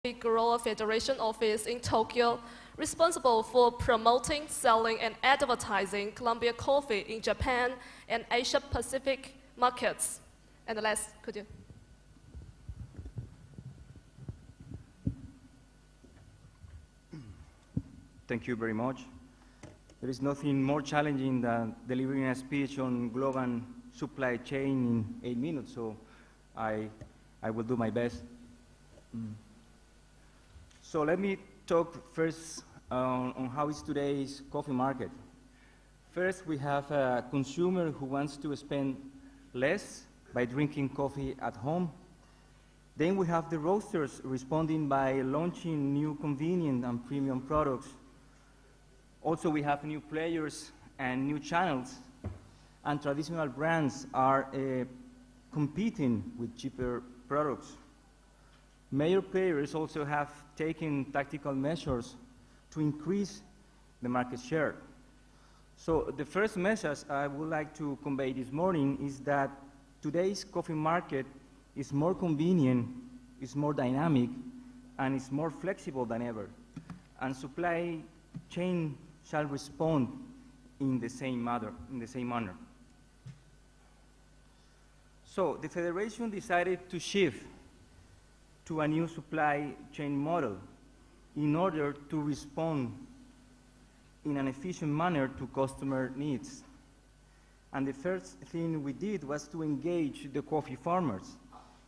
Guerrilla Federation office in Tokyo, responsible for promoting, selling, and advertising Colombia coffee in Japan and Asia Pacific markets. And last, could you? Thank you very much. There is nothing more challenging than delivering a speech on global supply chain in 8 minutes, so I will do my best. So let me talk first on how is today's coffee market. First, we have a consumer who wants to spend less by drinking coffee at home. Then we have the roasters responding by launching new convenient and premium products. Also, we have new players and new channels, and traditional brands are competing with cheaper products. Major players also have taken tactical measures to increase the market share. So the first message I would like to convey this morning is that today's coffee market is more convenient, is more dynamic, and is more flexible than ever. And supply chain shall respond in the same manner. So the Federation decided to shift to a new supply chain model in order to respond in an efficient manner to customer needs. And the first thing we did was to engage the coffee farmers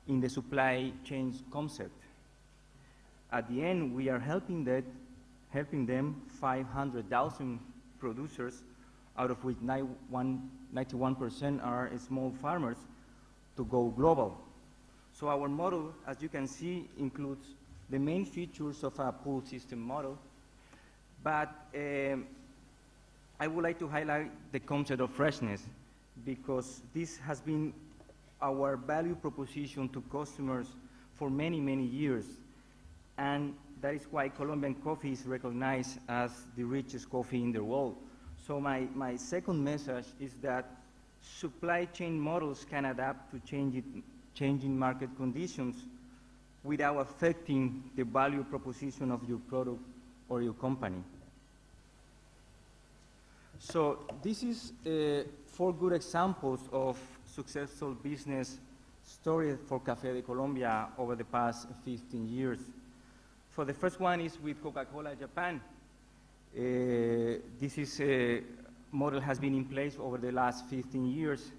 in the supply chain concept. At the end, we are helping them 500,000 producers, out of which 91% are small farmers, to go global. So our model, as you can see, includes the main features of a pull system model, but I would like to highlight the concept of freshness, because this has been our value proposition to customers for many, many years, and that is why Colombian coffee is recognized as the richest coffee in the world. So my second message is that supply chain models can adapt to changing market conditions without affecting the value proposition of your product or your company. So this is 4 good examples of successful business stories for Café de Colombia over the past 15 years. So the first one is with Coca-Cola Japan. This model has been in place over the last 15 years.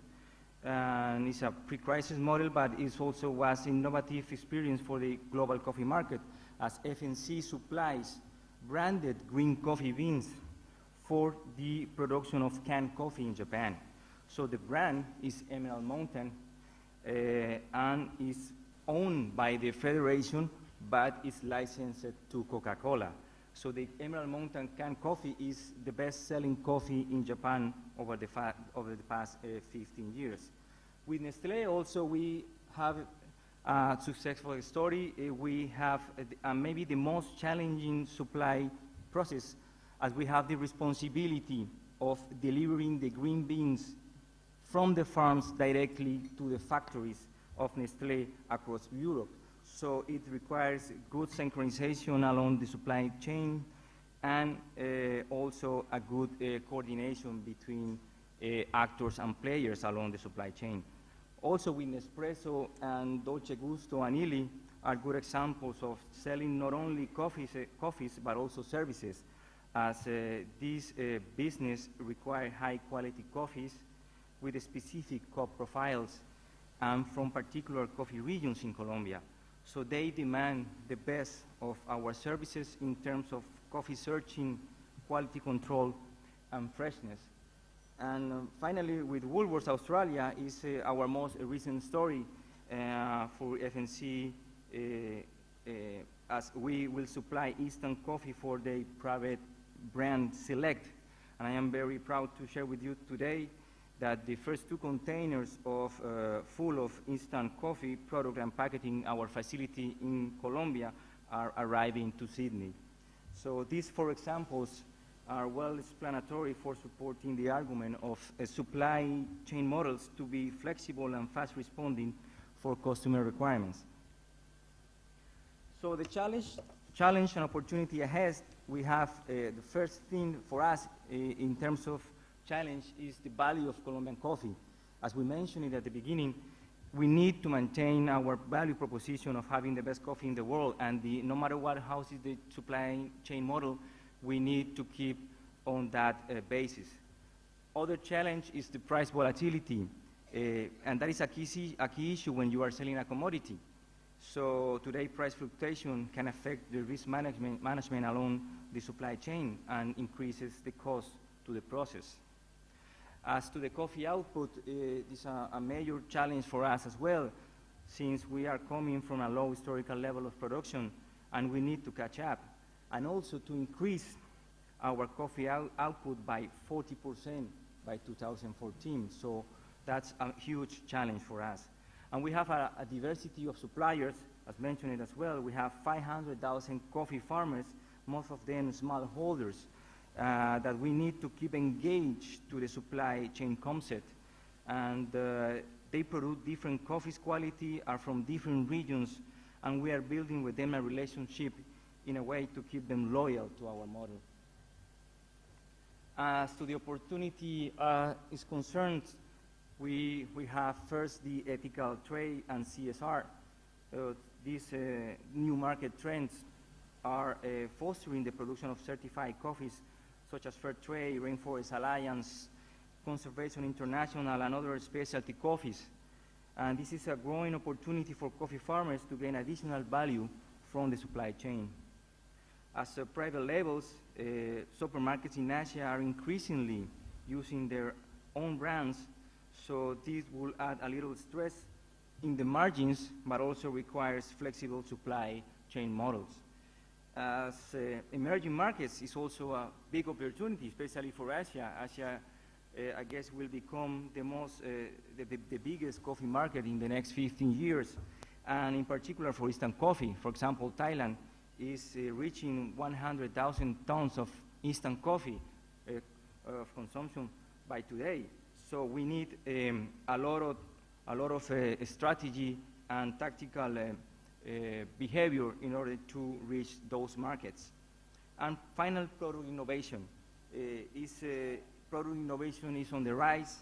And it's a pre-crisis model, but it also was innovative experience for the global coffee market, as FNC supplies branded green coffee beans for the production of canned coffee in Japan. So the brand is Emerald Mountain and is owned by the Federation, but is licensed to Coca-Cola. So the Emerald Mountain canned coffee is the best-selling coffee in Japan over the past 15 years. With Nestlé also we have a successful story. We have maybe the most challenging supply process, as we have the responsibility of delivering the green beans from the farms directly to the factories of Nestlé across Europe. So it requires good synchronization along the supply chain and also a good coordination between actors and players along the supply chain. Also with Nespresso and Dolce Gusto and Illy are good examples of selling not only coffees but also services, as this business require high quality coffees with specific cup profiles and from particular coffee regions in Colombia. So they demand the best of our services in terms of coffee searching, quality control, and freshness. And finally, with Woolworths Australia is our most recent story for FNC, as we will supply instant coffee for the private brand Select. And I am very proud to share with you today that the first 2 containers full of instant coffee product and packaging our facility in Colombia are arriving to Sydney. So these 4 examples are well explanatory for supporting the argument of supply chain models to be flexible and fast responding for customer requirements. So the challenge and opportunity ahead, we have the first thing for us in terms of challenge is the value of Colombian coffee. As we mentioned it at the beginning, we need to maintain our value proposition of having the best coffee in the world, and no matter what house is the supply chain model, we need to keep on that basis. Other challenge is the price volatility, and that is a key issue when you are selling a commodity. So today, price fluctuation can affect the risk management along the supply chain and increases the cost to the process. As to the coffee output, this is a major challenge for us as well, since we are coming from a low historical level of production, and we need to catch up, and also to increase our coffee output by 40% by 2014. So that's a huge challenge for us. And we have a diversity of suppliers, as mentioned as well. We have 500,000 coffee farmers, most of them smallholders, that we need to keep engaged to the supply chain concept. And they produce different coffees quality, are from different regions, and we are building with them a relationship in a way to keep them loyal to our model. As to the opportunity is concerned, we have first the ethical trade and CSR. These new market trends are fostering the production of certified coffees such as Fair Trade, Rainforest Alliance, Conservation International, and other specialty coffees. And this is a growing opportunity for coffee farmers to gain additional value from the supply chain. As private labels, supermarkets in Asia are increasingly using their own brands, so this will add a little stress in the margins, but also requires flexible supply chain models. As emerging markets is also a big opportunity, especially for Asia. Asia, I guess, will become the biggest coffee market in the next 15 years, and in particular for instant coffee. For example, Thailand is reaching 100,000 tons of instant coffee of consumption by today. So we need a lot of strategy and tactical behavior in order to reach those markets. And final, product innovation. Product innovation is on the rise,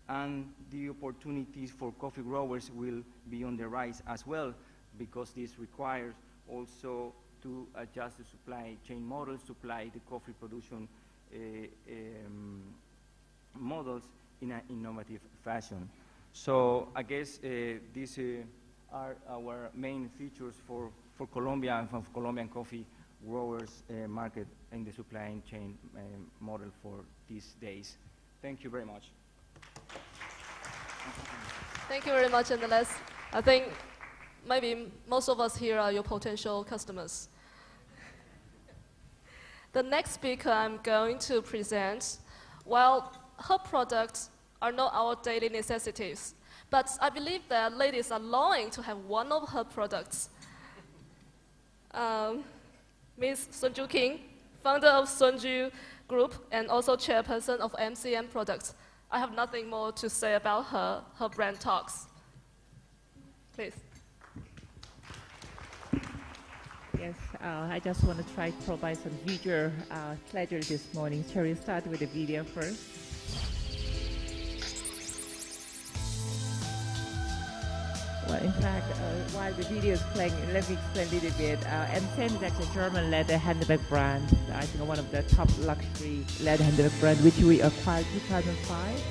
and the opportunities for coffee growers will be on the rise as well, because this requires also to adjust the supply chain models, supply the coffee production models in an innovative fashion. So I guess these are our main features for Colombia and for Colombian coffee growers market in the supply chain model for these days. Thank you very much. Thank you very much, Andres. I think maybe most of us here are your potential customers. The next speaker I'm going to present, well, her products are not our daily necessities, but I believe that ladies are longing to have one of her products. Ms. Sunju King, founder of Sunju Group and also chairperson of MCM Products. I have nothing more to say about her brand talks. Please. Yes, I just want to try to provide some visual pleasure this morning. Shall we start with the video first? Well, in fact, while the video is playing, let me explain a little bit. MCM is actually a German leather handbag brand. I think one of the top luxury leather handbag brand, which we acquired in 2005.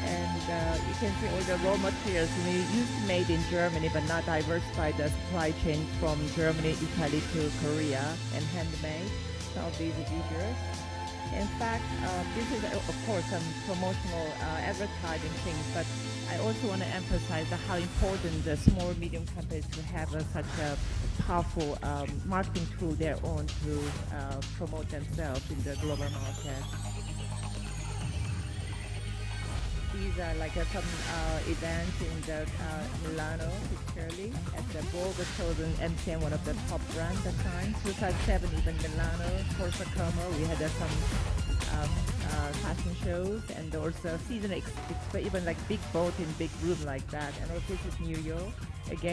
And you can see all the raw materials we used to made in Germany, but now diversified the supply chain from Germany, Italy to Korea, and handmade. Some of these visuals. In fact, this is, of course, some promotional advertising things, but I also want to emphasize how important the small, medium companies to have such a powerful marketing tool their own to promote themselves in the global market. These are like some events in the Milano, particularly at the Borgo chosen MCM, one of the top brands at the time. 2007, even Milano, Corsa Como, we had some fashion shows, and also season even like big boat in big room like that. And also this is New York again.